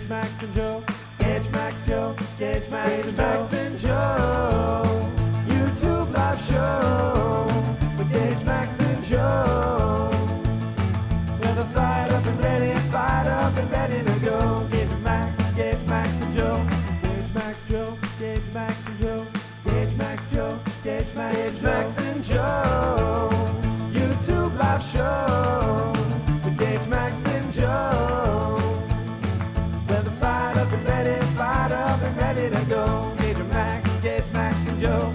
Max and Joe. Gage Max Joe. Gage Max and Joe. YouTube live show with Gage Max and Joe. Well, they're fired up and ready to go. Gage Max and Joe. Gage Max Joe. Gage Max and Joe. Gage Max Joe. Gage Max and Joe. YouTube live show with Gage Max and Joe. Well, they're fired up and ready to go. Gage Max and Joe.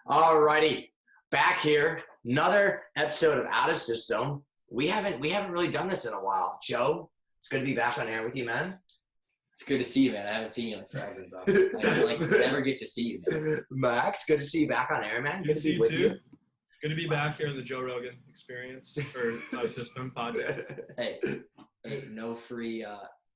Alrighty, back here, another episode of Out of System. We haven't really done this in a while. Joe, it's good to be back on air with you, man. It's good to see you, man. I haven't seen you in forever, though. I never get to see you, man. Max, good to see you back on air, man. Good to see you too. Good to be back here in the Joe Rogan Experience for Out of System podcast. Hey, no free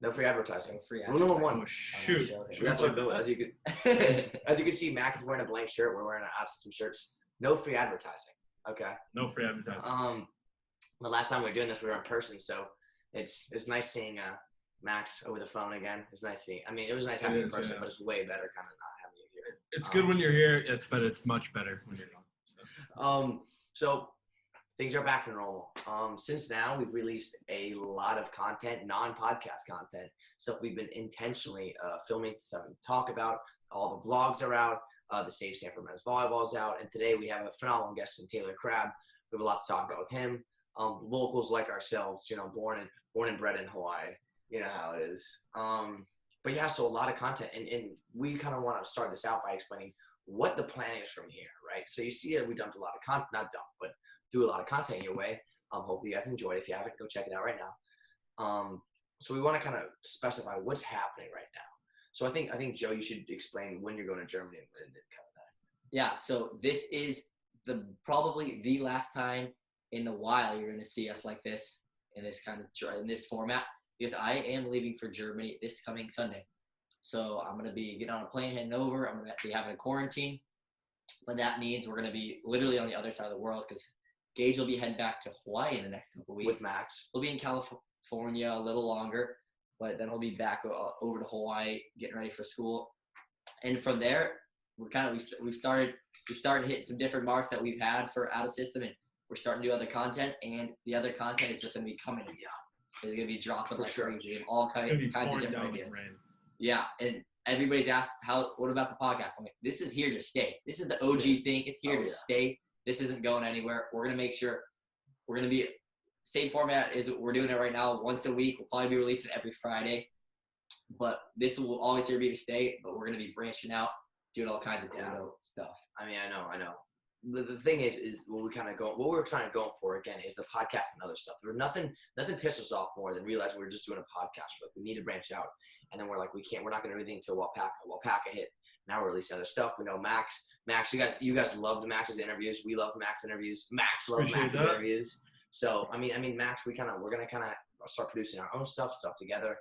advertising. Rule number one. Oh, shoot. That's what, as you can see, Max is wearing a blank shirt. We're wearing Out of System shirts. No free advertising. Okay. No free advertising. The last time we were doing this, we were in person, so it's nice seeing Max over the phone again. It's nice seeing. I mean, it was nice having you in person, but it's way better kind of not having you here. It's good when you're here. It's much better when you're gone. So things are back to normal. Since now, we've released a lot of content, non-podcast content, stuff we've been intentionally filming, stuff to talk about. All the vlogs are out. The Save Stanford Men's Volleyball is out. And today we have a phenomenal guest in Taylor Crabb. We have a lot to talk about with him. Locals like ourselves, born and bred in Hawaii. You know how it is. But yeah, so a lot of content. And we kind of want to start this out by explaining what the plan is from here, right? So you see we dumped a lot of content, not dumped, but threw a lot of content your way. Hopefully you guys enjoyed it. If you haven't, go check it out right now. So we want to kind of specify what's happening right now. So I think Joe, you should explain when you're going to Germany and kind of that. Yeah, so this is probably the last time in a while you're going to see us like this in this format, because I am leaving for Germany this coming Sunday. So I'm going to be getting on a plane heading over. I'm going to be having a quarantine, but that means we're going to be literally on the other side of the world, because Gage will be heading back to Hawaii in the next couple of weeks. With Max. We'll be in California a little longer, but then we'll be back over to Hawaii, getting ready for school. And from there, we started hitting some different marks that we've had for Out of System, and we're starting to do other content, and the other content is just going to be coming. Yeah. It's going to be dropping like crazy and all kinds of different ideas. Yeah, and everybody's asked, what about the podcast? I'm like, this is here to stay. This is the OG thing. It's here to stay. This isn't going anywhere. We're going to make sure we're going to be same format as we're doing it right now, once a week. We'll probably be releasing every Friday, but this will always here be to stay, but we're going to be branching out, doing all kinds of cool stuff. I mean, I know. The thing is what we're trying to go for again is the podcast and other stuff. There's nothing pisses us off more than realizing we're just doing a podcast. Like, we need to branch out, and then we're like, we're not going to do anything until Wapaka hit. Now we're releasing other stuff. We know Max, you guys loved Max's interviews. We love Max interviews. Max loves Max's interviews. So I mean, Max, we're gonna kind of start producing our own stuff together.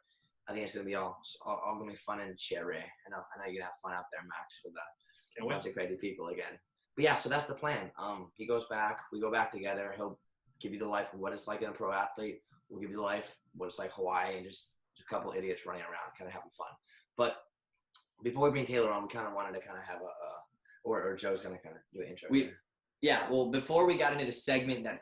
I think it's gonna be all gonna be fun and cherry. I know you're gonna have fun out there, Max, with a bunch of crazy people again. But yeah, so that's the plan. He goes back, we go back together. He'll give you the life of what it's like in a pro athlete. We'll give you the life what it's like Hawaii, and just a couple idiots running around, kind of having fun. But before we bring Taylor on, we kind of wanted to kind of have or Joe's gonna kind of do an intro. Well, before we got into the segment that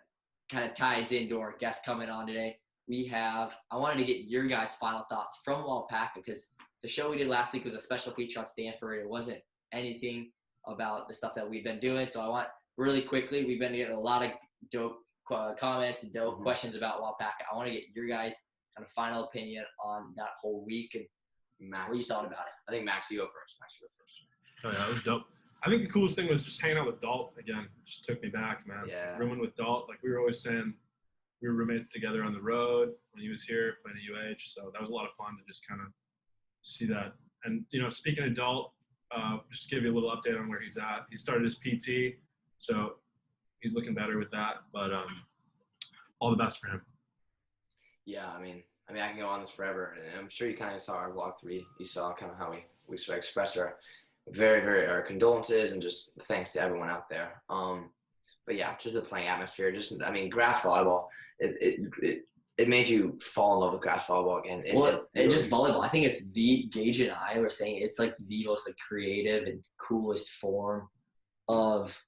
kind of ties into our guest coming on today, I wanted to get your guys' final thoughts from Wapaka, because the show we did last week was a special feature on Stanford. It wasn't anything about the stuff that we've been doing. So I want really quickly, we've been getting a lot of dope comments and dope questions about Wapaka. I want to get your guys' kind of final opinion on that whole week and Max, what you thought about it. I think Max, you go first. Oh yeah, that was dope. I think the coolest thing was just hanging out with Dalt again. Just took me back, man. Yeah. Rooming with Dalt. Like we were always saying, we were roommates together on the road when he was here playing at UH. So that was a lot of fun to just kind of see that. And, speaking of Dalt, just give you a little update on where he's at. He started his PT, so he's looking better with that. But all the best for him. Yeah, I mean, I can go on this forever. And I'm sure you kind of saw our vlog 3. You saw kind of how we express our very, very our condolences and just thanks to everyone out there. But yeah, just the playing atmosphere. Grass volleyball. it made you fall in love with grass volleyball again. And just volleyball. I think it's Gage and I were saying it's like the most like creative and coolest form of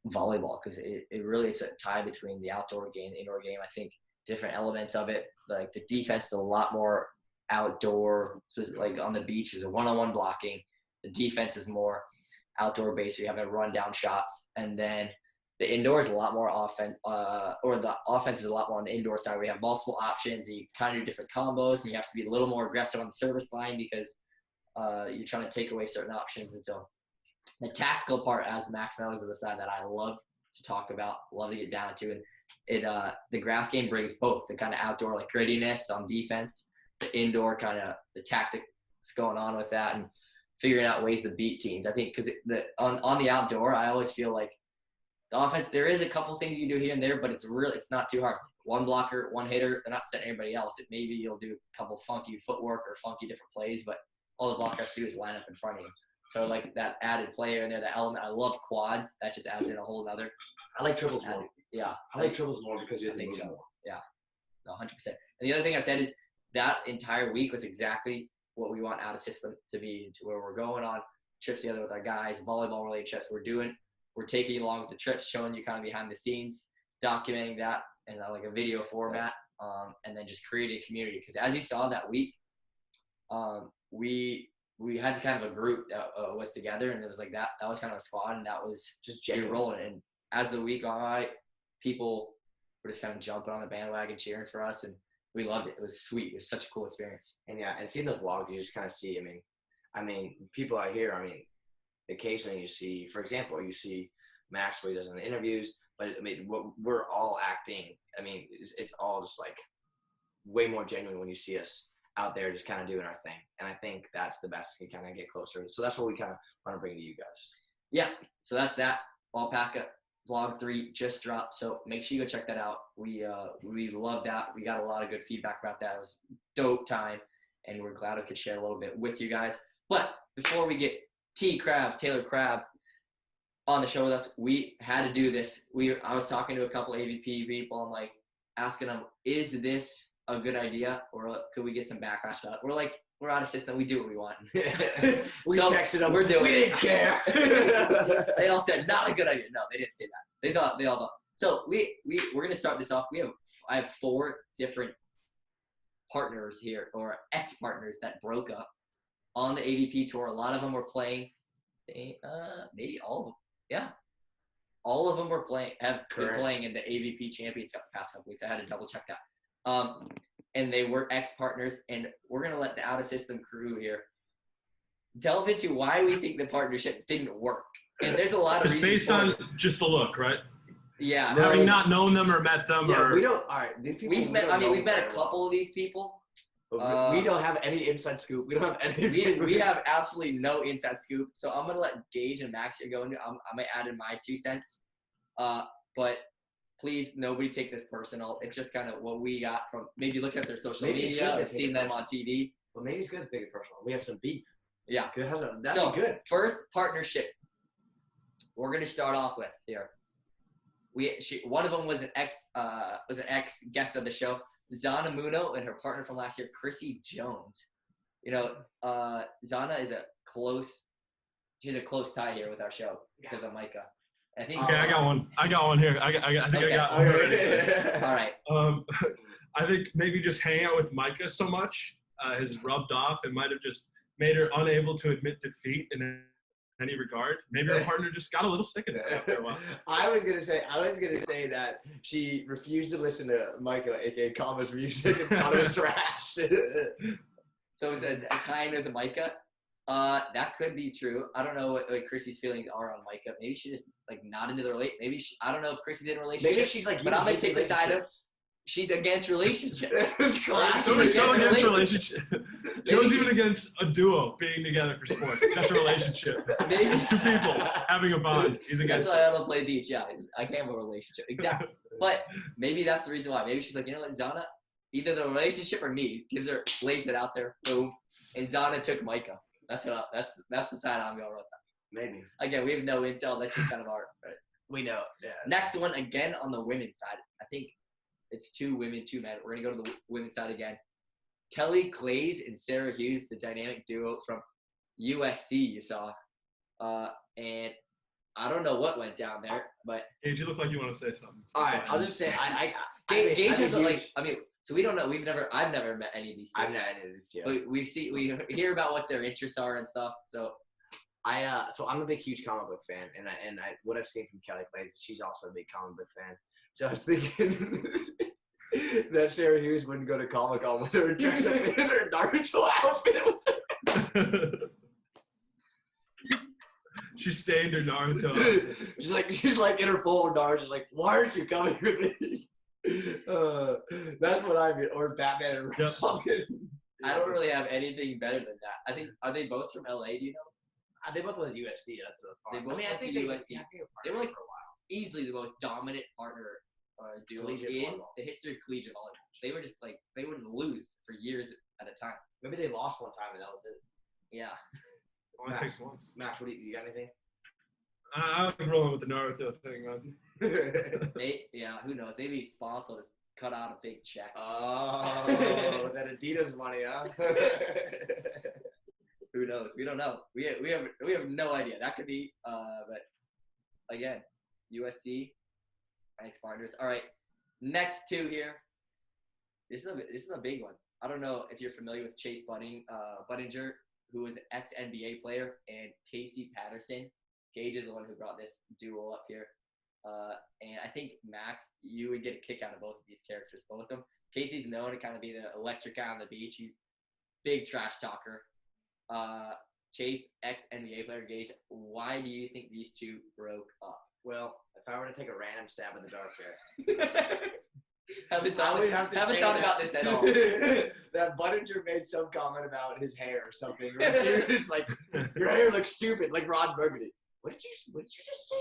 volleyball because it really it's a tie between the outdoor game, the indoor game. I think different elements of it, like the defense is a lot more outdoor, like on the beach is a one-on-one blocking. The defense is more outdoor based, so you have to run down shots, and then the indoor is a lot more offense, or the offense is a lot more on the indoor side. We have multiple options. And you kind of do different combos, and you have to be a little more aggressive on the service line because you're trying to take away certain options. And so the tactical part, as Max knows, is the side that I love to talk about, love to get down to. And the grass game brings both the kind of outdoor like grittiness on defense, the indoor kind of the tactics going on with that, and figuring out ways to beat teams. I think because on the outdoor, I always feel like the offense, there is a couple things you do here and there, but it's not too hard. One blocker, one hitter, they're not setting anybody else. Maybe you'll do a couple funky footwork or funky different plays, but all the blocker has to do is line up in front of you. So like that added player in there, that element. I love quads. That just adds in a whole other. I like triples more. Yeah. I like triples more because you have to think move so. more. Yeah. No, 100%. And the other thing I said is that entire week was exactly what we want out of system to be, to where we're going on trips together with our guys, volleyball relationships. We're taking you along with the trips, showing you kind of behind the scenes, documenting that in like a video format, and then just creating a community. Because as you saw that week, we had kind of a group that was together, and it was like that was kind of a squad, and that was just genuine rolling. And as the week went by, people were just kind of jumping on the bandwagon, cheering for us, and we loved it. It was sweet. It was such a cool experience. And yeah, and seeing those vlogs, you just kind of see. I mean, people out here. I mean, occasionally you see, for example, you see Max what he does in the interviews, but we're all acting. I mean, it's all just like way more genuine when you see us out there just kind of doing our thing. And I think that's the best. We kind of get closer. So that's what we kind of want to bring to you guys. Yeah. So that's that. Alpaca vlog 3 just dropped. So make sure you go check that out. We love that. We got a lot of good feedback about that. It was dope time. And we're glad we could share a little bit with you guys. But before we get Taylor Crabb on the show with us, we had to do this. I was talking to a couple AVP people. I'm like asking them, is this a good idea, or could we get some backlash to it? We're like, we're out of system. We do what we want. We texted them. We're doing we it. didn't care. They all said not a good idea. No, they didn't say that. They all thought. So we're gonna start this off. I have 4 different partners here, or ex-partners that broke up on the AVP tour. A lot of them were playing. Maybe all of them. Yeah. All of them were playing. Have been playing in the AVP Champions Cup the past couple weeks. I had to double check that. And they were ex-partners, and we're going to let the out-of-system crew here delve into why we think the partnership didn't work. And there's a lot of It's reasons based on just the look, right? Yeah. Having not known them or met them. Yeah, or we don't. All right, these people. We've met a couple of these people. But we don't have any inside scoop. We don't have any. We have absolutely no inside scoop. So I'm going to let Gage and Max here go into. I might add in my 2 cents. But please, nobody take this personal. It's just kind of what we got from maybe looking at their social media or seeing them on TV. Well, maybe it's good to take it personal. We have some beef. Yeah. That's good. First partnership we're going to start off with here. One of them was an ex guest of the show, Zana Muno, and her partner from last year, Chrissy Jones. You know, Zana is she's a close tie here with our show because of Micah. I think. Okay, I got one here. I think I got one already. All right. I think maybe just hanging out with Micah so much has rubbed off. It might have just made her unable to admit defeat in any regard. Maybe her partner just got a little sick of it after a while. I was gonna say that she refused to listen to Micah, aka Calmer's music, and thought it was trash. So it's a tie-in with Micah. That could be true. I don't know what Chrissy's feelings are on Micah. Maybe she just like not into the relationship. Maybe I don't know if Chrissy's in a relationship. Maybe she's like, but I'm gonna take the side of she's against relationships. Joe's so against relationships. Joe's even against a duo being together for sports. That's a relationship. Maybe it's 2 people having a bond. He's against. That's why I don't play beach. Yeah, I can't have a relationship. Exactly. But maybe that's the reason why. Maybe she's like, you know what, Zana, either the relationship or me, lays it out there. Boom. And Zana took Micah. That's the side I'm going with. Maybe. Again, we have no intel. That's just kind of our. Right? We know. Yeah. Next one, again, on the women's side. I think It's 2 women, 2 men. We're gonna go to the women's side again. Kelly Clays and Sarah Hughes, the dynamic duo from USC. You saw, and I don't know what went down there, but Gage, you look like you want to say something. All right, I'll just say Gage has huge- like. I mean, so we don't know. I've never met any of these. Two. I've not any of these two. But we hear about what their interests are and stuff. So So I'm a big, huge comic book fan, and what I've seen from Kelly Clays, she's also a big comic book fan. So I was thinking that Sarah Hughes wouldn't go to Comic Con with her dress up in her Naruto outfit. She stained her Naruto outfit. she's like in her full Naruto's like, why aren't you coming with me? That's what I mean. Or Batman and Yep. Robin. I don't really have anything better than that. I think are they both from LA? Do you know? They both went to USC. That's the fun. They both I went think to they USC. They were like easily the most dominant partner duo Collegiate in volleyball. the history of collegiate volleyball. They were just like they wouldn't lose for years at a time. Maybe they lost one time and that was it. Yeah. Only takes once. Max, what do you got anything? I like rolling with the Naruto thing, man. Who knows? Maybe sponsor just cut out a big check. Oh, that Adidas money, huh? Who knows? We don't know. We have no idea. That could be. But again, USC, thanks partners. All right, next 2 here. This is a big one. I don't know if you're familiar with Chase Budinger, who is an ex-NBA player, and Casey Patterson. Gage is the one who brought this duo up here. And I think, Max, you would get a kick out of both of these characters, both of them. Casey's known to kind of be the electric guy on the beach. He's big trash talker. Chase, ex-NBA player. Gage, why do you think these 2 broke up? Well, if I were to take a random stab in the dark here, haven't I would have to haven't say thought that- about this at all. that Budinger made some comment about his hair or something. Or he was like, your hair looks stupid, like Ron Burgundy. What did you just say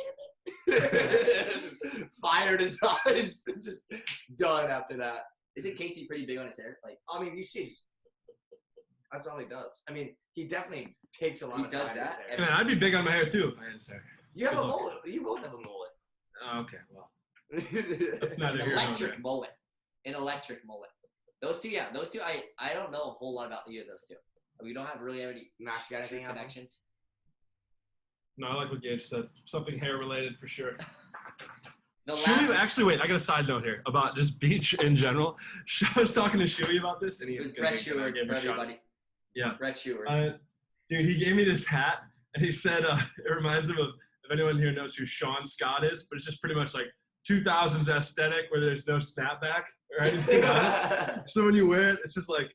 to me? Fired his eyes. Just done after that. Isn't Casey pretty big on his hair? Like, I mean, you see, that's all he does. I mean, he definitely takes a lot He of does time. that? in his hair. Man, I'd be big on my hair too if I had his hair. You have a Good luck. mullet. You both have a mullet. Oh, okay, well, that's neither an here nor electric there. mullet. An electric mullet. Those two, I don't know a whole lot about either of those 2. We don't have really any Max, you got anything else? connections. No, I like what Gage said. Something hair related for sure. The Shuey, last actually, wait, I got a side note here about just beach in general. I was talking to Shuey about this, and it he's was Brett Sheward gave for him a shot. everybody. Yeah. Brett Sheward. Dude, he gave me this hat, and he said it reminds him of, if anyone here knows who Sean Scott is, but it's just pretty much like 2000s aesthetic where there's no snapback or anything on it. So when you wear it, it's just like,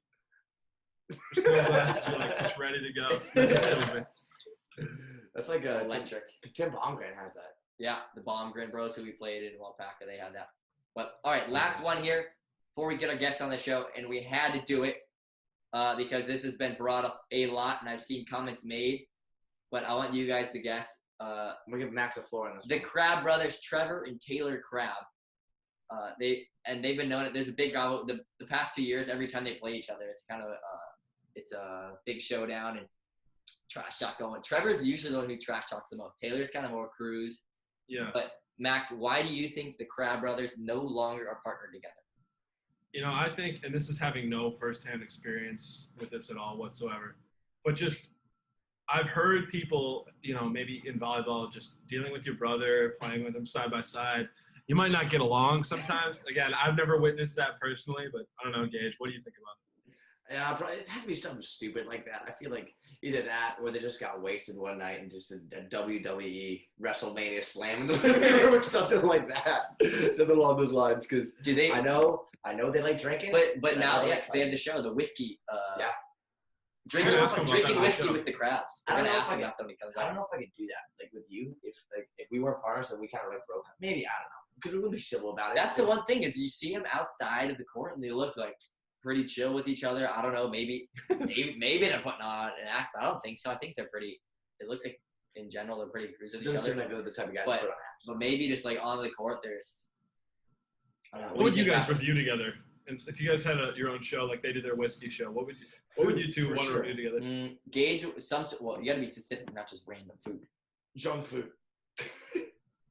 there's no glasses, you're like just ready to go. That just kills me. That's like a Electric. Tim Baumgren has that. Yeah, the Baumgren Bros who we played in Wapaka, they had that. But all right, last one here before we get our guests on the show, and we had to do it because this has been brought up a lot, and I've seen comments made. But I want you guys to guess. I'm gonna give Max a floor on this. The Crabb brothers, Trevor and Taylor Crabb. They've been known. There's a big rival. The past 2 years, every time they play each other, it's kind of it's a big showdown and trash talk going. Trevor's usually the one who trash talks the most. Taylor's kind of more cruise. Yeah. But Max, why do you think the Crabb brothers no longer are partnered together? You know, I think, and this is having no firsthand experience with this at all whatsoever, but just I've heard people, you know, maybe in volleyball, just dealing with your brother, playing with him side by side. You might not get along sometimes. Again, I've never witnessed that personally, but I don't know, Gage, what do you think about it? Yeah, probably, it had to be something stupid like that. I feel like either that or they just got wasted one night and just a WWE WrestleMania slam in the living room or something like that. Something along those lines. Because Do they? I know they like drinking. But I now, know yeah, they 'cause they have the show, the whiskey. Yeah. Drinking, I ask him about drinking that whiskey show. with the Crabs. I We're don't gonna know ask if I him could- about them because I don't know if I could do that, like with you. If we weren't partners and we kind of like broke up, maybe, I don't know. Because we would be civil about it. that's the one thing is you see them outside of the court and they look like pretty chill with each other. I don't know, maybe they're putting on an act, but I don't think so. I think they're pretty. It looks like in general they're pretty cruise with each Doesn't other. seem like they're the type of guy to But- put on acts. So maybe just like on the court, there's. I don't know. What would do you think guys about- review together? And if you guys had your own show, like they did their whiskey show, what would you two for want to sure. review together? Gauge some. Well, you got to be specific, not just random food. Junk food.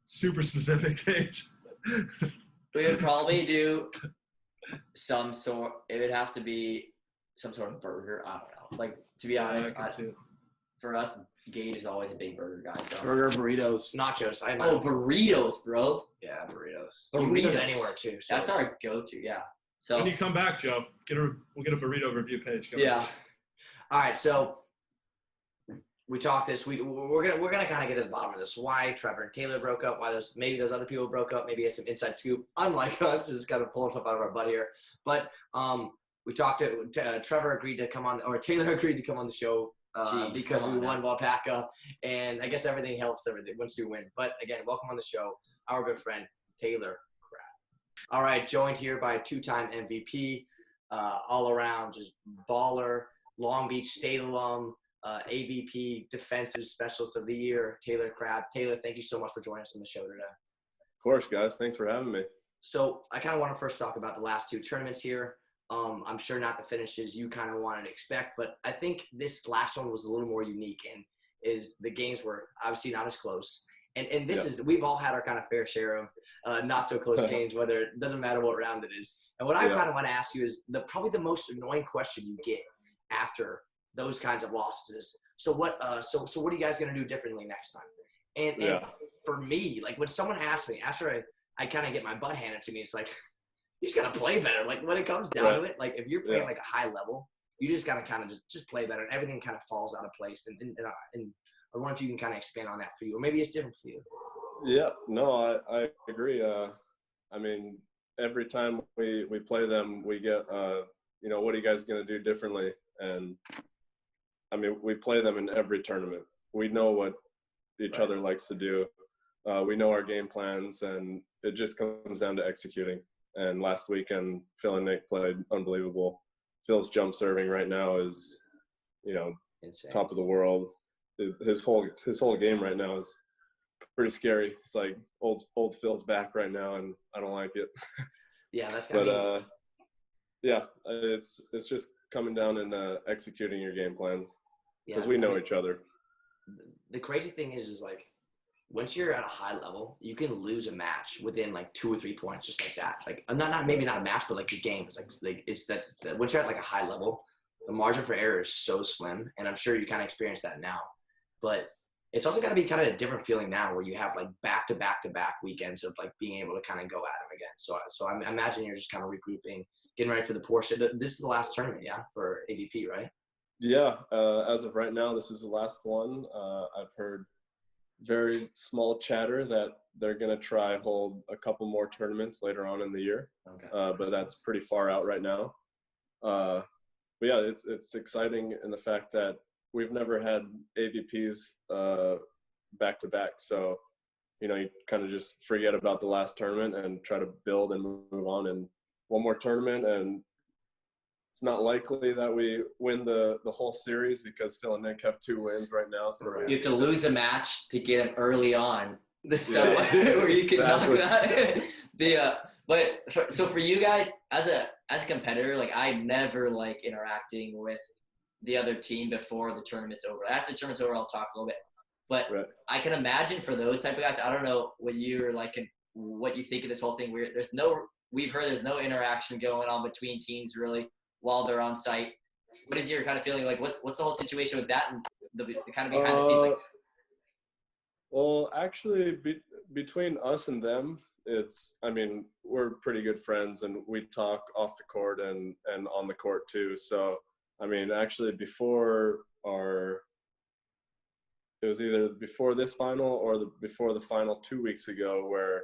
Super specific, Gage. We would probably do some sort. It would have to be some sort of burger. I don't know. Like, to be honest, I can see it. for us, Gage is always a big burger guy. So. Burger, burritos, nachos. Oh, burritos, bro. Yeah, burritos. Burritos. You can get those anywhere too. So That's our go-to. Yeah. So. When you come back, Joe, we'll get a burrito review page going. Yeah. All right, so we talked this. We're gonna kind of get to the bottom of this. Why Trevor and Taylor broke up? Why those other people broke up? Maybe it's some inside scoop. Unlike us, just kind of pulling stuff out of our butt here. But we talked to Trevor agreed to come on, or Taylor agreed to come on the show because we won Wapaka, and I guess everything helps once you win. But again, welcome on the show, our good friend Taylor Crabb. All right, joined here by two-time MVP, all around just baller, Long Beach State alum. AVP Defensive Specialist of the Year, Taylor Crabb. Taylor, thank you so much for joining us on the show today. Of course, guys. Thanks for having me. So I kind of want to first talk about the last two tournaments here. I'm sure not the finishes you kind of wanted to expect, but I think this last one was a little more unique, and is the games were obviously not as close. And this is, we've all had our kind of fair share of not so close games, whether it doesn't matter what round it is. And what I kind of want to ask you is probably the most annoying question you get after those kinds of losses. So what are you guys gonna do differently next time? And for me, like when someone asks me after I kind of get my butt handed to me, it's like you just gotta play better. Like when it comes down to it, like if you're playing like a high level, you just gotta kind of just play better, and everything kind of falls out of place. And I wonder if you can kind of expand on that for you, or maybe it's different for you. Yeah, no, I agree. I mean, every time we play them, we get what are you guys gonna do differently? And I mean, we play them in every tournament. We know what each other likes to do. We know our game plans, and it just comes down to executing. And last weekend, Phil and Nick played unbelievable. Phil's jump serving right now is, Insane. Top of the world. His whole game right now is pretty scary. It's like old Phil's back right now, and I don't like it. Yeah, that's. It's just coming down and executing your game plans. Because Yeah, we know each other. The crazy thing is like once you're at a high level, you can lose a match within like 2 or 3 points, just like that. Like maybe not a match, but like the game is like it's that once you're at like a high level, the margin for error is so slim, and I'm sure you kind of experience that now. But it's also got to be kind of a different feeling now, where you have like back to back weekends of like being able to kind of go at them again. So I imagine you're just kind of regrouping, getting ready for the Porsche. This is the last tournament, yeah, for AVP, right? Yeah, as of right now, this is the last one. I've heard very small chatter that they're going to try hold a couple more tournaments later on in the year. Okay. But that's pretty far out right now. But yeah, it's exciting in the fact that we've never had AVPs back to back. So, you kind of just forget about the last tournament and try to build and move on. And one more tournament, and it's not likely that we win the whole series because Phil and Nick have 2 wins right now. So you have to lose a match to get them early on. So Yeah. where you can Exactly. knock that. So for you guys as a competitor, like I'm never like interacting with the other team before the tournament's over. After the tournament's over, I'll talk a little bit. But Right. I can imagine for those type of guys, I don't know what you're like and what you think of this whole thing. We've heard there's no interaction going on between teams really while they're on site. What is your kind of feeling like? What's the whole situation with that and the kind of behind the scenes? Like, Well, actually, between us and them, we're pretty good friends, and we talk off the court and on the court too. So, actually, it was either before this final or before the final 2 weeks ago, where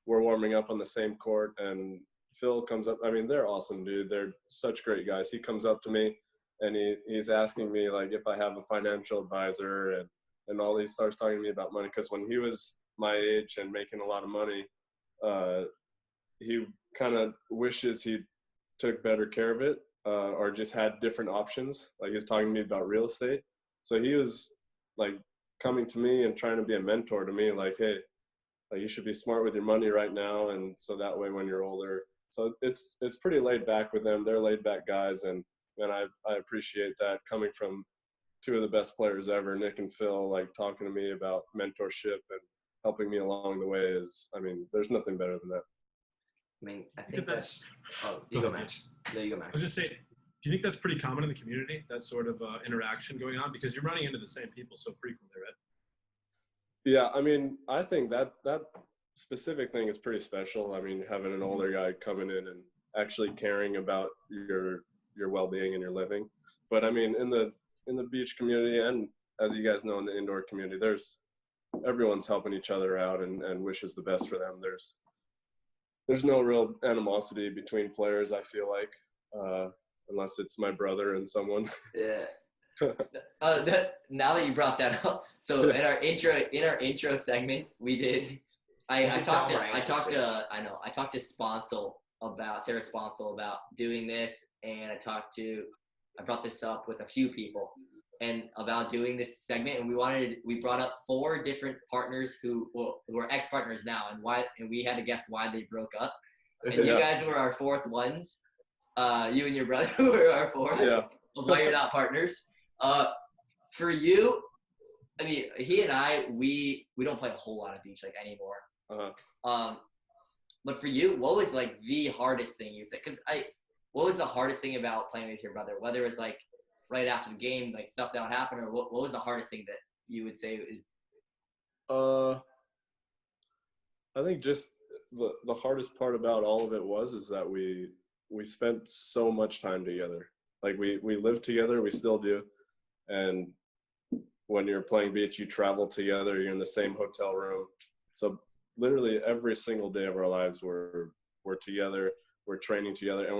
we're warming up on the same court, and Phil comes up. They're awesome, dude. They're such great guys. He comes up to me, and he's asking me like if I have a financial advisor, and all. He starts talking to me about money, because when he was my age and making a lot of money, he kind of wishes he took better care of it, or just had different options. Like he was talking to me about real estate, so he was like coming to me and trying to be a mentor to me, like, hey, like you should be smart with your money right now, and so that way when you're older. So it's pretty laid back with them. They're laid back guys, and I appreciate that coming from 2 of the best players ever, Nick and Phil, like talking to me about mentorship and helping me along the way there's nothing better than that. I mean, I I think think that's. Oh, Go you go, ahead, Max. No, you go, I was Max. gonna say, do you think that's pretty common in the community? That sort of interaction going on because you're running into the same people so frequently, right? Yeah, I mean, I think that specific thing is pretty special. I mean, having an older guy coming in and actually caring about your well-being and your living. But I mean, in the beach community, and as you guys know, in the indoor community, everyone's helping each other out and wishes the best for them. There's no real animosity between players, I feel like, unless it's my brother and someone. Yeah. Now that you brought that up, so in our intro segment, we did. I talked to Sponsel about Sarah Sponsel about doing this, and I brought this up with a few people and about doing this segment, and we brought up 4 different partners who are ex-partners now, and we had to guess why they broke up, and you guys were our 4th ones. You and your brother were our 4th. Yeah. Why you're not partners. For you, I mean, he and I, we don't play a whole lot of beach like anymore. But for you, what was like the hardest thing you said? What was the hardest thing about playing with your brother? Whether it's like right after the game, like stuff that would happen, or what was the hardest thing that you would say is? I think just the hardest part about all of it is that we spent so much time together. Like we live together, we still do. And when you're playing beach, you travel together, you're in the same hotel room. So literally every single day of our lives we're together, we're training together, and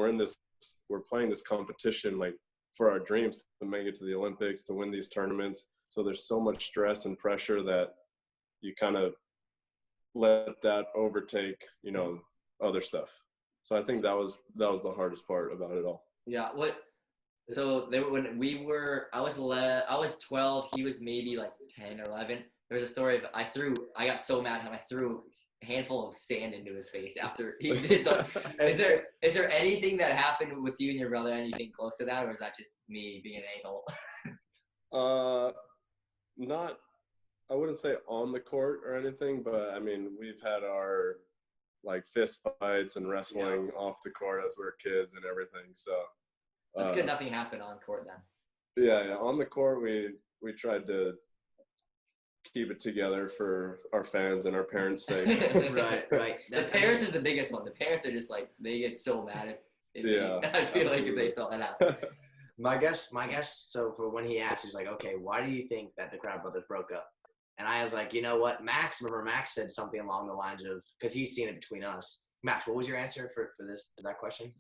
we're playing this competition like for our dreams to make it to the Olympics, to win these tournaments. So there's so much stress and pressure that you kind of let that overtake, other stuff. So I think that was the hardest part about it all. Yeah. So I was 12, he was maybe like 10 or 11. There was a story of I got so mad I threw a handful of sand into his face after he did something. Is there anything that happened with you and your brother, anything close to that, or is that just me being an a-hole? Not, I wouldn't say on the court or anything, but I mean, we've had our like fist fights and wrestling off the court as we were kids and everything. So that's good. Nothing happened on court then. Yeah. On the court, we tried to keep it together for our fans and our parents' sake. Right. The parents is the biggest one. The parents are just like, they get so mad if I feel like if they saw that happen. My guess. So for when he asked, he's like, "Okay, why do you think that the Crabb brothers broke up?" And I was like, you know what, Max said something along the lines of, because he's seen it between us. Max, what was your answer for that question?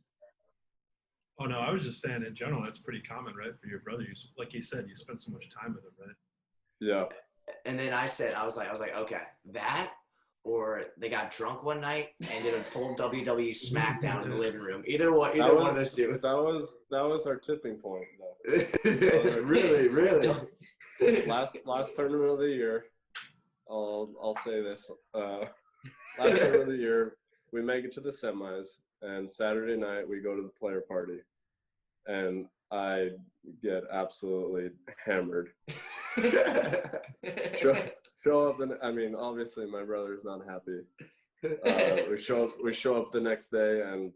Oh no, I was just saying in general, that's pretty common, right? For your brother, like you said, you spent so much time with him, right? Yeah. And then I was like, okay, that, or they got drunk one night and did a full WWE SmackDown in the living room. Either one of those two. That was our tipping point, though. Really. Last tournament of the year, I'll say this. Last tournament of the year, we make it to the semis, and Saturday night we go to the player party, and I get absolutely hammered. Show up, and I mean, obviously my brother's not happy. We show up the next day, and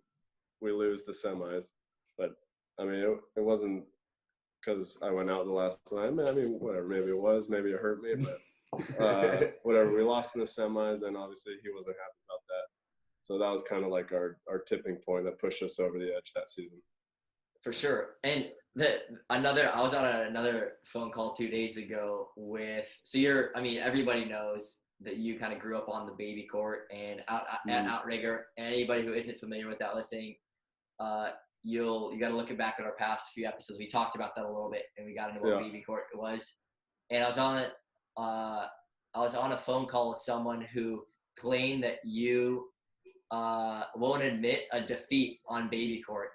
we lose the semis. But I mean, it wasn't because I went out the last night. I mean, whatever. Maybe it was. Maybe it hurt me. But whatever. We lost in the semis, and obviously he wasn't happy about that. So that was kind of like our tipping point that pushed us over the edge that season. For sure. And I was on another phone call 2 days ago everybody knows that you kind of grew up on the baby court and at Outrigger. And anybody who isn't familiar with that listening, you got to look back at our past few episodes. We talked about that a little bit, and we got into what baby court it was. And I was on a phone call with someone who claimed that you won't admit a defeat on baby court.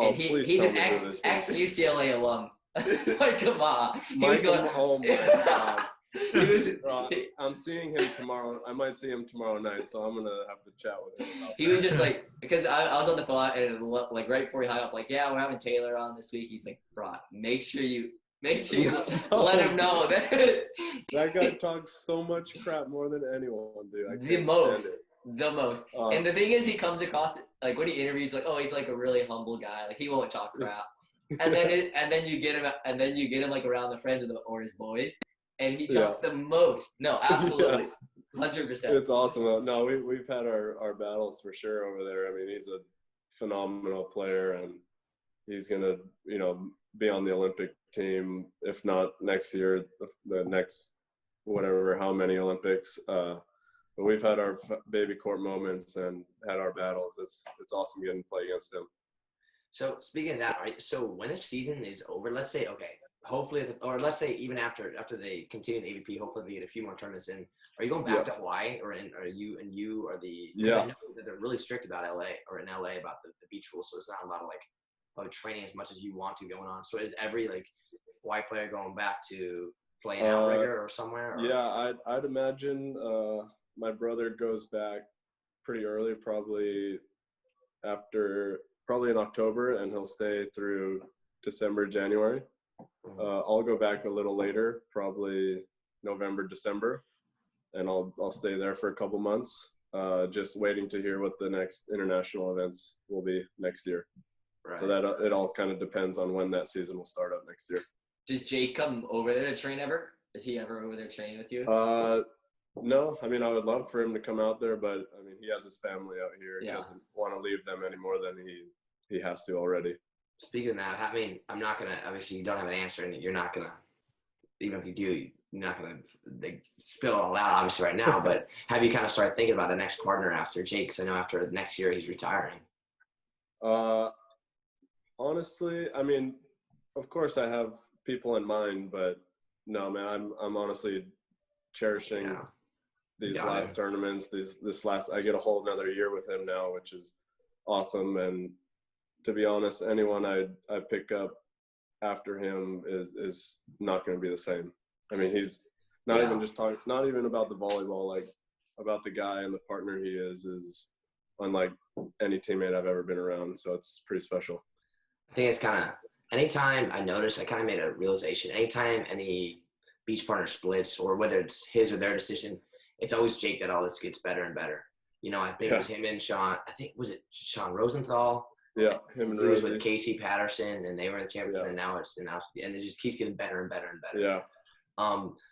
And he's an ex-UCLA alum. Like, come on. Oh my God. I'm seeing him tomorrow. I might see him tomorrow night, so I'm gonna have to chat with him about that. He was just like, because I was on the phone, and like right before he hung up, like, yeah, we're having Taylor on this week. He's like, bro, make sure you let him know that that guy talks so much crap more than anyone, dude. I can't the most. stand it. The most. And the thing is, he comes across like when he interviews, like, oh, he's like a really humble guy. Like he won't talk crap. And then you get him like around the friends or his boys, and he talks the most. No, absolutely, 100%. It's awesome. No, we've had our battles for sure over there. I mean, he's a phenomenal player, and he's gonna be on the Olympic team, if not next year, the next whatever how many Olympics. But we've had our baby court moments and had our battles. It's awesome getting to play against him. So speaking of that, right? So when the season is over, let's say, okay, hopefully, or let's say even after they continue the AVP, hopefully they get a few more tournaments in. Are you going back to Hawaii, or are you the? Yeah. I know that they're really strict about LA or in LA about the beach rules, so it's not a lot of like probably training as much as you want to going on. So is every like Hawaii player going back to play in Outrigger or somewhere? Or? Yeah, I'd imagine. My brother goes back pretty early, probably in October, and he'll stay through December, January. I'll go back a little later, probably November, December, and I'll stay there for a couple months, just waiting to hear what the next international events will be next year. Right. So that it all kind of depends on when that season will start up next year. Does Jake come over there to train ever? Is he ever over there training with you? No, I mean, I would love for him to come out there, but I mean, he has his family out here. Yeah. He doesn't want to leave them any more than he has to already. Speaking of that, I mean, I'm not going to, obviously you don't have an answer, and you're not going to, even if you do, you're not going to spill it all out, obviously, right now, but have you kind of started thinking about the next partner after Jake? Because I know after next year he's retiring. Honestly, I mean, of course I have people in mind, but no, man, I'm honestly cherishing these last tournaments. I get a whole another year with him now, which is awesome. And to be honest, anyone I pick up after him is not going to be the same. I mean, he's not even just talking, not even about the volleyball, like about the guy and the partner he is unlike any teammate I've ever been around. So it's pretty special. I think it's kind of, anytime I noticed, I kind of made a realization, anytime any beach partner splits, or whether it's his or their decision, it's always Jake that always gets better and better. You know, I think it was him and Sean, was it Sean Rosenthal? Yeah, him and He was Rosie. with Casey Patterson, and they were the champion, and now it just keeps getting better and better and better. Yeah.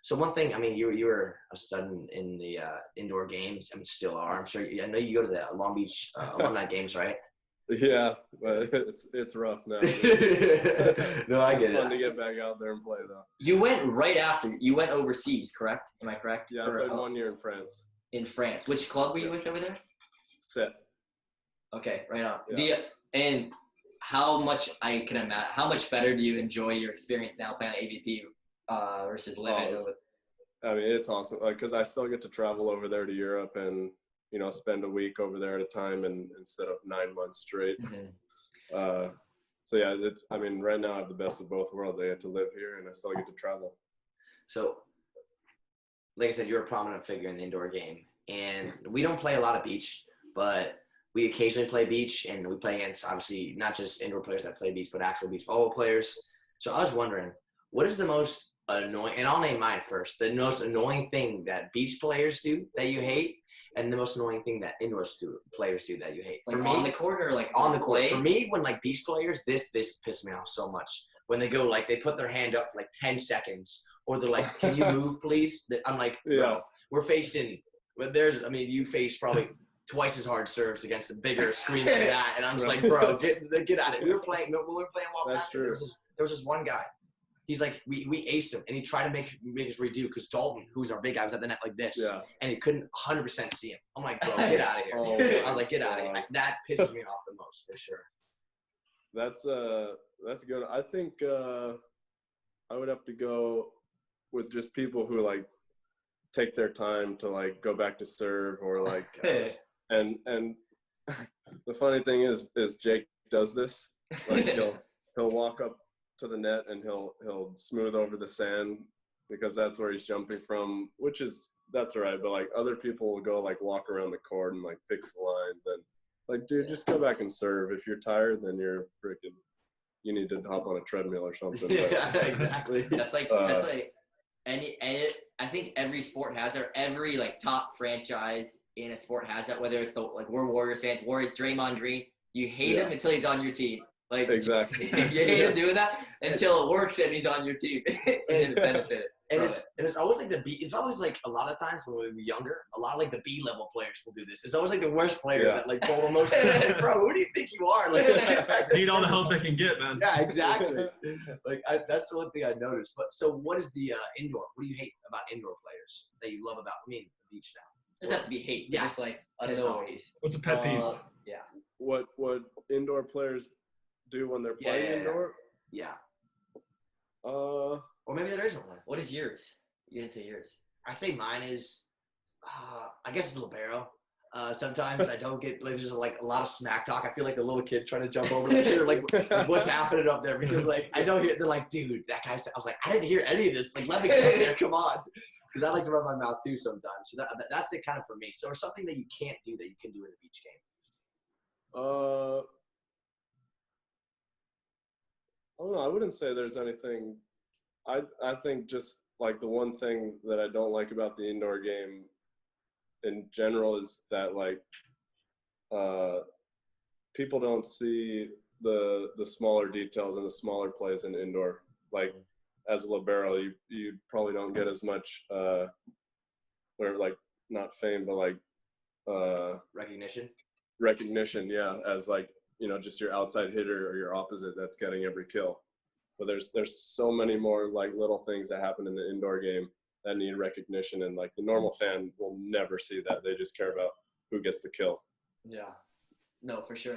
So one thing, I mean, you were a stud in the indoor games, and still are. I'm sure. I know you go to the Long Beach alumni games, right? Yeah, but it's rough now. No, I get it's it. fun to get back out there and play, though. You went right after. You went overseas, correct? Am I correct? Yeah, I played 1 year in France. In France. Which club were you with over there? Set. Okay, right on. Yeah. And how much how much better do you enjoy your experience now playing AVP versus living? I mean, it's awesome because I still get to travel over there to Europe and spend a week over there at a time, and instead of 9 months straight. Mm-hmm. So yeah, I mean, right now I have the best of both worlds. I get to live here and I still get to travel. So, like I said, you're a prominent figure in the indoor game, and we don't play a lot of beach, but we occasionally play beach, and we play against, obviously, not just indoor players that play beach, but actual beach volleyball players. So I was wondering, what is the most annoying, and I'll name mine first, the most annoying thing that beach players do that you hate, and the most annoying thing that indoor players do that you hate? Like for me, on the court or like on the court. play? For me, when like beach players, this pisses me off so much. When they go, like, they put their hand up for like 10 seconds, or they're like, "Can you move, please?" I'm like, bro, we're facing. But you face probably twice as hard serves against a bigger screen than that, and I'm just like, bro, get out of it. We were playing while That's true. there was this one guy. He's like, we aced him, and he tried to make us redo because Dalton, who's our big guy, was at the net like this, and he couldn't 100% see him. I'm like, bro, get out of here. I was like, get out of here. That pisses me off the most, for sure. That's good. I think I would have to go with just people who like take their time to like go back to serve, or like and the funny thing is Jake does this. Like he'll walk up to the net and he'll smooth over the sand because that's where he's jumping from, that's all right. But like other people will go like walk around the court and like fix the lines, and like, dude, just go back and serve. If you're tired, then you need to hop on a treadmill or something. Yeah, exactly. That's like any I think every sport has, or every like top franchise in a sport has that. Whether it's like we're Warriors fans, Warriors, Draymond Green, you hate Yeah. him until he's on your team. Like Exactly. you hate him doing that until it works and he's on your team and benefit And from it's it. and it's always like it's always like a lot of times when we were younger, a lot of like the B level players will do this. It's always like the worst players Yeah. that like bowl the most. Bro, who do you think you are? Like, Need all the help they can get, man. Yeah, exactly. Like that's the one thing I noticed. But so, what is the indoor? What do you hate about indoor players that you love about? I mean, the beach now. It doesn't have to be hate. Yeah. Just like Pissed off. annoys. What's a pet peeve? Yeah. What indoor players do when they're playing Yeah. indoor? Yeah. Uh, Or maybe there isn't one. What is yours? You didn't say yours. I say mine is, I guess it's libero. Sometimes I don't get like there's like a lot of smack talk. I feel like the little kid trying to jump over the kid, like what's happening up there? Because like I don't hear. They're like, dude, that guy. I was like, I didn't hear any of this. Like, let me get there. Come on. Because I like to run my mouth too sometimes. So that's it kind of for me. So it's something that you can't do that you can do in a beach game. I don't know. I wouldn't say there's anything. I think just like the one thing that I don't like about the indoor game in general is that like people don't see the smaller details and the smaller plays in indoor. Like as a libero, you probably don't get as much where like not fame but like recognition, yeah, as like, you know, just your outside hitter or your opposite that's getting every kill. But there's so many more like little things that happen in the indoor game that need recognition, and like the normal fan will never see that. They just care about who gets the kill. Yeah. No, for sure.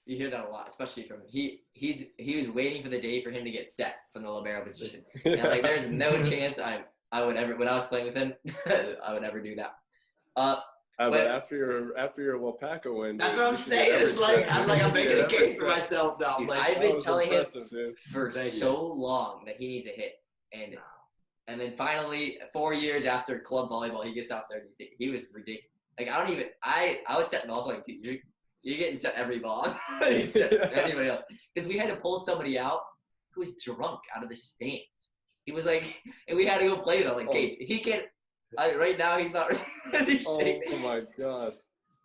You hear that a lot, especially from he was waiting for the day for him to get set from the libero position. And like there's no chance I would ever, when I was playing with him, I would ever do that. But after your Wapaka win, That's dude, what I'm you should saying. get It's like everything. I'm making a Yeah, case for everything. myself now. Dude, Like, I've That been was telling him impressive, dude. for Thank you. so long that he needs a hit, and then finally 4 years after club volleyball, he gets out there and he was ridiculous. Like I was setting balls like, dude, you're getting set every ball. He's setting anybody else, because we had to pull somebody out who was drunk out of the stands. He was like, and we had to go play them. Like, Gage, he can't. Right now, he's not ready. Oh my god.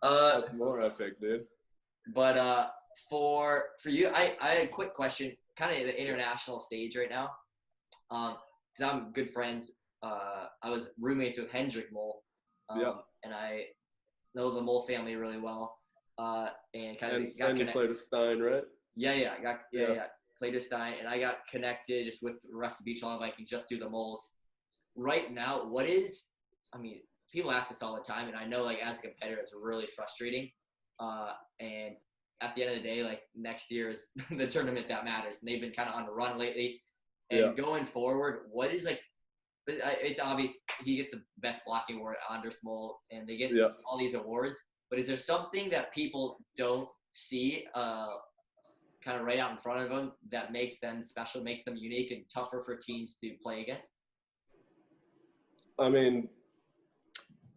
That's more epic, dude. But for you, I had a quick question, kind of the international stage right now, because I'm good friends. I was roommates with Hendrik Mole, and I know the Mole family really well, and kind of got and you connected. played with Stein, right? Yeah, played with Stein, and I got connected just with the rest of the Beach Volleyball Vikings just through the Moles. Right now, people ask this all the time, and I know, like, as a competitor, it's really frustrating. And at the end of the day, like, next year is the tournament that matters, and they've been kind of on a run lately. And going forward, what is, like, it's obvious he gets the best blocking award at Anders Mole, and they get all these awards. But is there something that people don't see kind of right out in front of them that makes them special, makes them unique and tougher for teams to play against? I mean,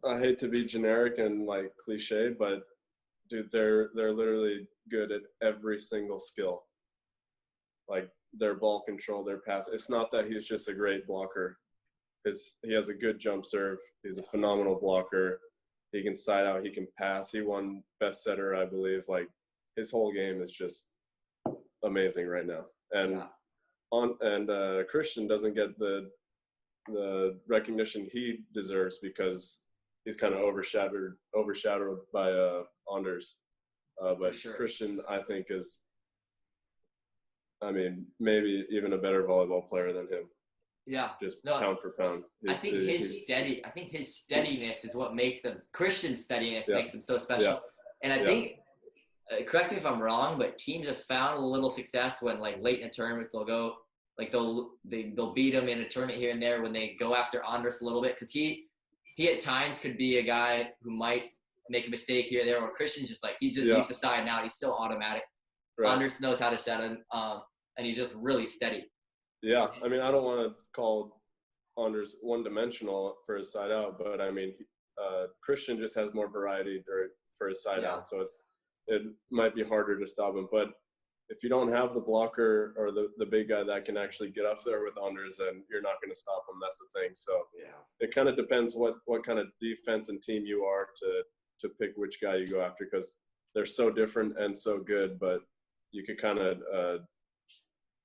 I hate to be generic and like cliche, but dude, they're literally good at every single skill. Like their ball control, their pass. It's not that he's just a great blocker. He has a good jump serve. He's a phenomenal blocker. He can side out. He can pass. He won best setter, I believe. Like his whole game is just amazing right now. And Christian doesn't get the recognition he deserves because he's kind of overshadowed by Anders. But sure. Christian, I think, is, maybe even a better volleyball player than him. Yeah. Just pound for pound. I think his steadiness is what makes him, Christian's steadiness makes him so special. Yeah. And I think, correct me if I'm wrong, but teams have found a little success when, like, late in a tournament, they'll beat him in a tournament here and there when they go after Anders a little bit, because he at times could be a guy who might make a mistake here or there, or Christian's just like, he's just used to siding out. He's so automatic. Right. Anders knows how to set him, and he's just really steady. Yeah, I don't want to call Anders one-dimensional for his side out, but Christian just has more variety for his side out, so it might be harder to stop him. But if you don't have the blocker or the big guy that can actually get up there with Anders, then you're not going to stop him. That's the thing. So it kind of depends what kind of defense and team you are to pick which guy you go after because they're so different and so good, but you could kind of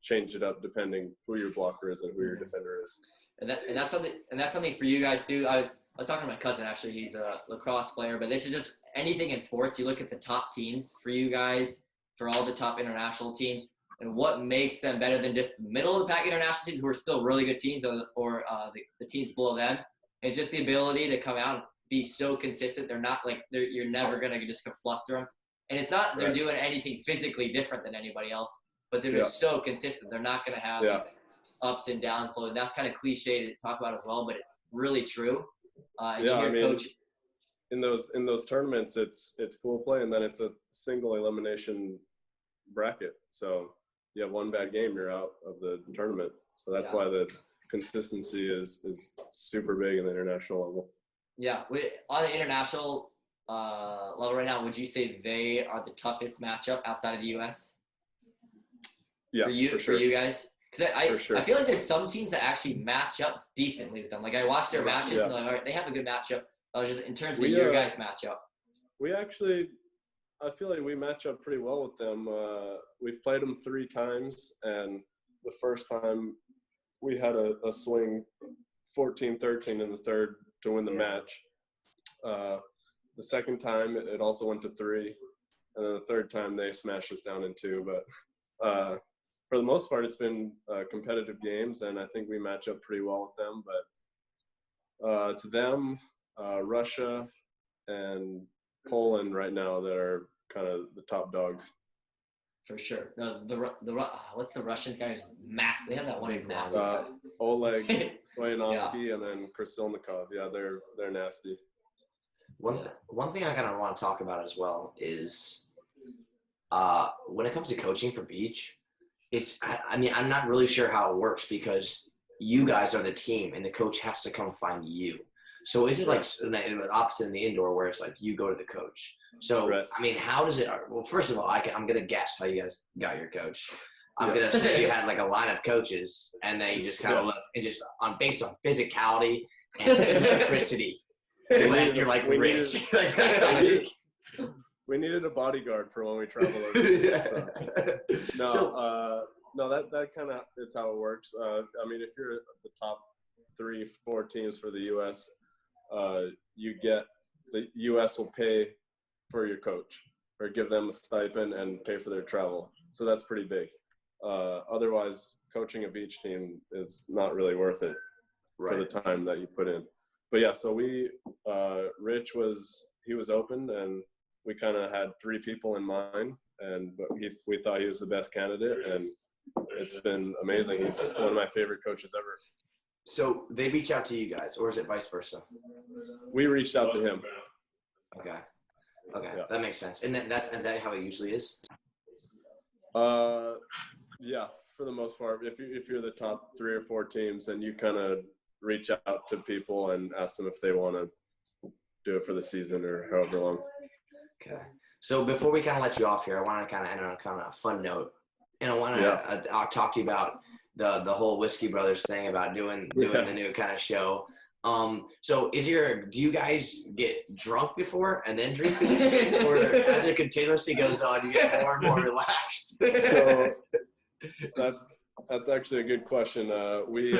change it up depending who your blocker is and who your defender is. And that's something for you guys too. I was talking to my cousin actually. He's a lacrosse player, but this is just anything in sports. You look at the top teams for you guys, for all the top international teams, and what makes them better than just middle of the pack international teams who are still really good teams, or the teams below them. It's just the ability to come out and be so consistent. They're not like you're never gonna just fluster them. And it's not they're doing anything physically different than anybody else, but they're just so consistent. They're not gonna have these ups and downs. And that's kind of cliche to talk about as well, but it's really true. Coach. In those tournaments, it's pool play, and then it's a single elimination bracket. So you have one bad game, you're out of the tournament. So that's why the consistency is super big in the international level. Yeah, on the international level right now, would you say they are the toughest matchup outside of the U.S.? Yeah, for you guys? Because I feel like there's some teams that actually match up decently with them. Like I watch their matches, and like, all right, they have a good matchup. Just in terms of your guys' matchup. I feel like we match up pretty well with them. We've played them 3 times, and the first time we had a swing 14-13 in the third to win the match. The second time it also went to 3, and then the third time they smashed us down in 2. But for the most part, it's been competitive games, and I think we match up pretty well with them. But it's them, Russia, and Poland right now that are kind of the top dogs. For sure. No, what's the Russians guy who's massive? They have that one massive. Oleg Stoyanovsky and then Krasilnikov. Yeah, they're nasty. One thing I kind of want to talk about as well is when it comes to coaching for beach, I'm not really sure how it works because you guys are the team and the coach has to come find you. So is it like the opposite in the indoor where it's like you go to the coach? So, I mean, how does it – well, first of all, I'm going to guess how you guys got your coach. I'm going to say you had like a line of coaches and then you just kind of looked and just based on physicality and electricity. You're like rich. We needed a bodyguard for when we travel overseas. That kind of – it's how it works. I mean, if you're the top 3-4 teams for the U.S., the U.S. will pay for your coach or give them a stipend and pay for their travel. So that's pretty big. Otherwise, coaching a beach team is not really worth it for the time that you put in. But yeah, so Rich was open and we kind of had 3 people in mind but we thought he was the best candidate and it's been amazing. He's one of my favorite coaches ever. So they reach out to you guys, or is it vice versa? We reached out to him. Okay, that makes sense. And is that how it usually is? Yeah, for the most part. If you're the top 3 or 4 teams, then you kind of reach out to people and ask them if they want to do it for the season or however long. Okay. So before we kind of let you off here, I want to kind of end on a kind of fun note, and I want to talk to you about the whole Whiskey Brothers thing about doing the new kind of show. So do you guys get drunk before and then drink or as it continuously goes on, you get more and more relaxed? So that's actually a good question. We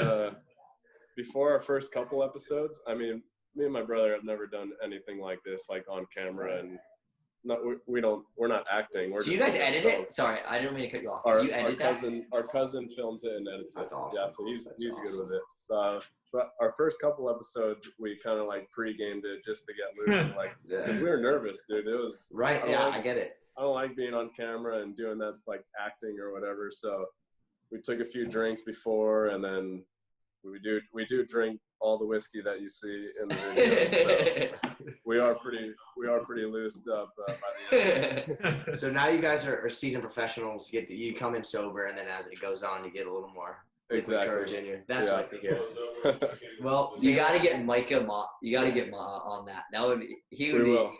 before our first couple episodes, I mean, me and my brother have never done anything like this, like on camera, and we're not acting. Do you guys edit it? Sorry, I didn't mean to cut you off. Do you edit our cousin films it and edits it. That's awesome. Yeah, so he's good with it. So our first couple episodes, we kind of like pre-gamed it just to get loose, because we were nervous, dude. It was I get it. I don't like being on camera and doing that's like acting or whatever. So we took a few drinks before, and then we do drink all the whiskey that you see in the videos. So we are pretty loosed up by the end. So now you guys are seasoned professionals. You come in sober, and then as it goes on, you get a little more courage in you. That's what I like to hear. Well, you got to get Micah. You got to get Ma on that. That would be. We will.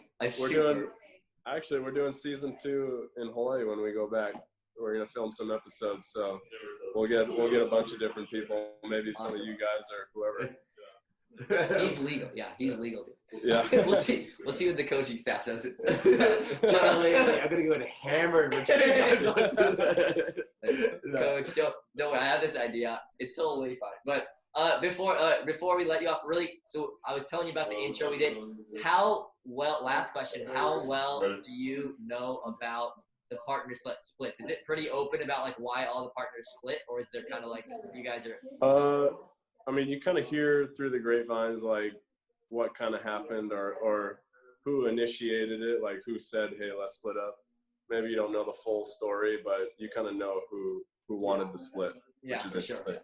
We're doing season 2 in Hawaii when we go back. We're gonna film some episodes, so we'll get a bunch of different people, maybe some of you guys or whoever. He's legal. Yeah, he's legal. Yeah. We'll see. We'll see what the coaching staff says. I'm gonna go and hammer him. Coach, don't worry. I have this idea. It's totally fine. But before we let you off, really, so I was telling you about the intro we did. Last question, how well do you know about the partner splits? Is it pretty open about like why all the partners split, or is there kind of like you guys are? I mean, you kind of hear through the grapevines like what kind of happened or who initiated it, like who said, hey, let's split up. Maybe you don't know the full story, but you kind of know who wanted the split, which is interesting.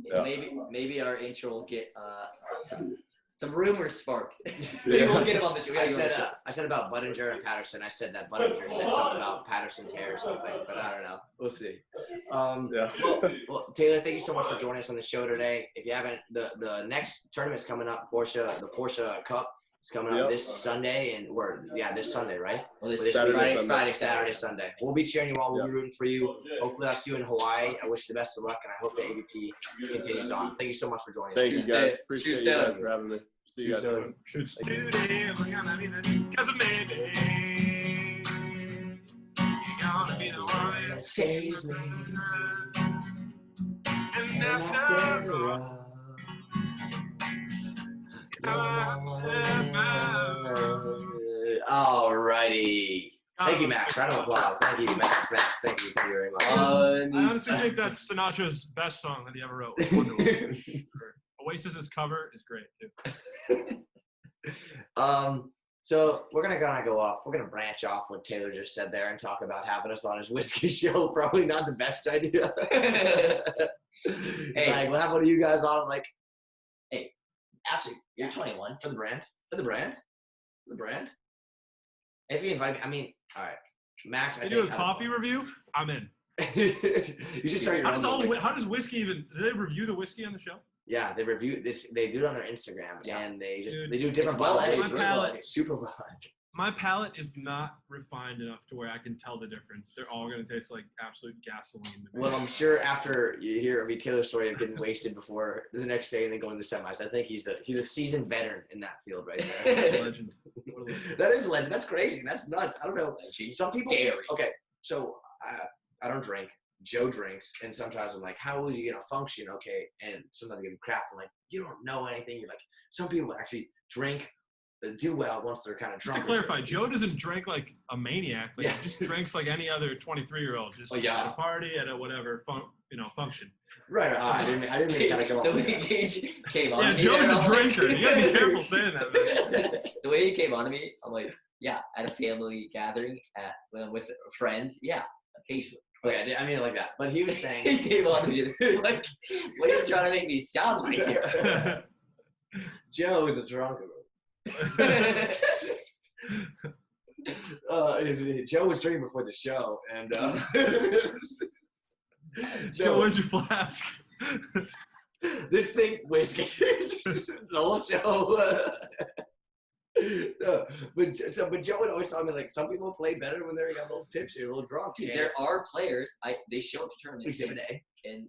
Sure. Yeah. Maybe our intro will get some rumors sparked. Maybe we'll get him on the show. I said about Buttinger and Patterson. I said that Buttinger said something about Patterson's hair or something, but I don't know. We'll see. Well, Taylor, thank you so much for joining us on the show today. If you haven't, the next tournament's coming up. The Porsche Cup is coming up this Sunday, this Sunday, right? Well, this Saturday, Sunday. We'll be cheering you on. We'll be rooting for you. Hopefully, I'll see you in Hawaii. I wish you the best of luck, and I hope the AVP continues on. Thank you so much for joining us. Thank you, guys. Appreciate you guys for having me. See you guys soon. Today, because of maybe you're gonna be the one that saves me. And after all, Alrighty. Thank you, Max. Round of applause. Thank you, Max. Thank you very much. I honestly think that's Sinatra's best song that he ever wrote. Wonderful. Oasis's cover is great too. So we're gonna go off. We're gonna branch off what Taylor just said there and talk about having us on his whiskey show. Probably not the best idea. Hey, like, well, how about you guys on? I'm like, hey, actually, you're 21 for the brand. If you invite me, I mean, all right, Max. They do a coffee review. I'm in. You should start your own. How does whiskey even? Do they review the whiskey on the show? Yeah, they review this. They do it on their Instagram, and they do different super well. My palate is not refined enough to where I can tell the difference. They're all gonna taste like absolute gasoline. Well, I'm sure after you hear Taylor's story of getting wasted before the next day and then going to semis, I think he's a seasoned veteran in that field right there. Legend. That is a legend. That's crazy. That's nuts. I don't know. Some people. Dairy. Okay, so I don't drink. Joe drinks, and sometimes I'm like, how is he gonna function? Okay, and sometimes I give him crap. I'm like, you don't know anything. You're like, some people actually drink, do well once they're kind of drunk. Just to clarify, Joe doesn't drink like a maniac. Like, he just drinks like any other 23-year-old. Just at a party, at a whatever function. Right. I didn't mean to kind of go the way Gage came on. Yeah, Joe's a drinker. You gotta be careful saying that. Man. The way he came on to me, I'm like, yeah, at a family gathering with friends, yeah, occasionally. Okay, I mean it like that. But he was saying he came on to me like, what are you trying to make me sound like here? Joe is a drunkard. Joe was drinking before the show, and Joe, where's your flask? This thing whiskey. The whole show. But Joe would always tell me, like, some people play better when they're a little tipsy, a little drunk. Dude, there are players. They show up to tournaments and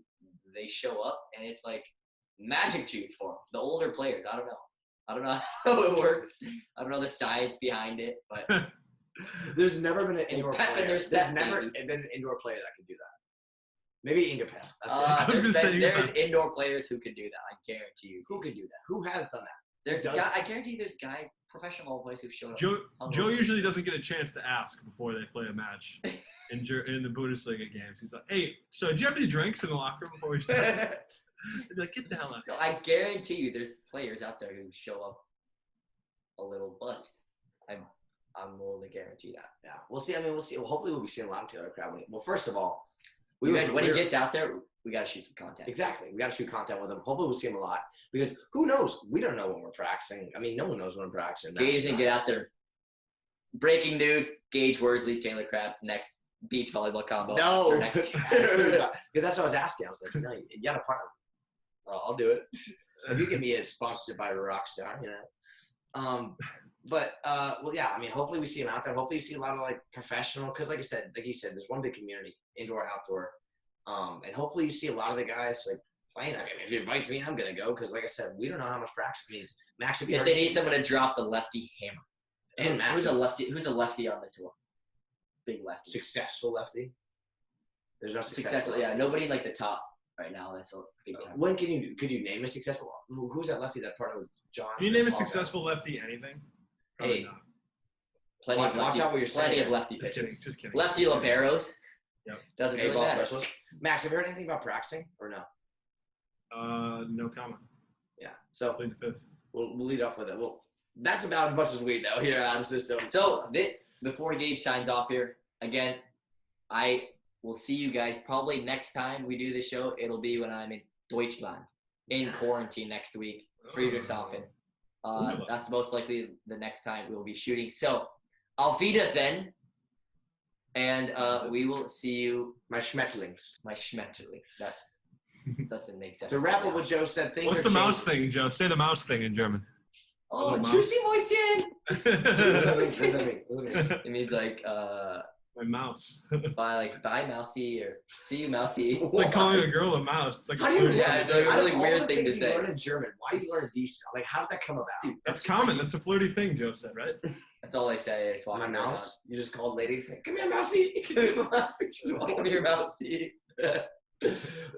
they show up, and it's like magic juice for them. The older players, I don't know how it works. I don't know the science behind it, but there's never been an indoor player. There's never been an indoor player that could do that. Maybe Ingapet. I was gonna say there's indoor players who could do that. I guarantee you. Who could do that? Who has done that? I guarantee there's guys, professional players who've showed up. Joe usually doesn't get a chance to ask before they play a match in the Bundesliga games. He's like, hey, so did you have any drinks in the locker room before we started? They'd be like, get the hell out. No, I guarantee you there's players out there who show up a little buzzed. I'm willing to guarantee that. Yeah, we'll see. I mean, we'll see. Well, hopefully we'll be seeing a lot of Taylor Crabb. Well, first of all, when he gets out there, we got to shoot some content. Exactly. We got to shoot content with him. Hopefully we'll see him a lot, because who knows? We don't know when we're practicing. I mean, no one knows when we're practicing. Gage didn't get out there. Breaking news, Gage Worsley, Taylor Crabb, next beach volleyball combo. No. Because that's what I was asking. I was like, you got a partner. I'll do it. If you give me a sponsorship by Rockstar, you know. Well, yeah, I mean, hopefully we see him out there. Hopefully you see a lot of, like, professional, because like you said, there's one big community, indoor, outdoor. And hopefully you see a lot of the guys, like, playing. I mean, if he invites me, I'm gonna go because, like I said, we don't know how much practice. I mean, Max should be. If they need someone to drop the lefty hammer. And Max Who's a lefty? Who's a lefty on the tour? Big lefty. successful lefty. There's no Successful. Yeah, nobody like the top right now. That's a big time. When could you name a successful? Who's that lefty that part of John? Can you name a successful lefty anything? Probably Hey, not. Plenty of watch lefty, out what you're saying. Plenty of lefty Just kidding. pitches. Just kidding. Lefty liberos. Yep. Doesn't A really ball matter. specialist. Max, have you heard anything about practicing or no? No comment. Yeah. So Played the fifth. we'll lead off with it. Well, that's about as much as we know here on the system. So before Gage signs off here, again, I will see you guys probably next time we do the show. It'll be when I'm in Deutschland in quarantine next week, Friedrichshafen. That's most likely the next time we'll be shooting. So, auf Wiedersehen, and we will see you. My Schmetterlings. My Schmetterlings. That doesn't make sense. To wrap up what Joe said, things What's are the mouse changing. thing, Joe? Say the mouse thing in German. Oh, Mouse. juicy Mäuschen! What does that mean? What does that mean? What does that mean? It means like My mouse. bye mousy or see you mousy. It's like calling a girl a mouse. It's like How a do you? flirt. Yeah, it's like a Out of really all weird the thing to things you say. learn in German, why do you learn these? Like, how does that come about? Dude, That's common. That's a flirty thing, Joe said, right? That's all I say. It's My walking around. mouse. You just called ladies. Like, come here, mousey. Come here, mousey. Just walk Come here, mousy.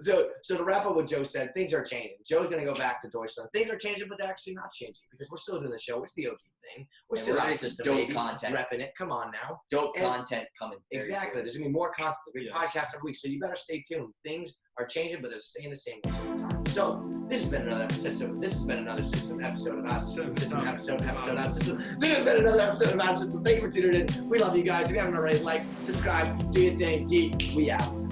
So to wrap up what Joe said, things are changing. Joe's going to go back to Deutschland. Things are changing, but they're actually not changing because we're still doing the show. It's the OG thing. We're And still we're out doing of system, dope baby. content. Repping it. Come on now. Dope And- content coming. very Exactly. soon. There's going to be more content. There's going to be Yes. podcasts every week. So you better stay tuned. Things are changing, but they're staying the same most of the time. So this has been another system. This has been another system episode of Out System. System episode of Out System. This has been another episode of Out System. Thank you for tuning in. We love you guys. If you haven't already, like, subscribe, do your thing. Geek. We out.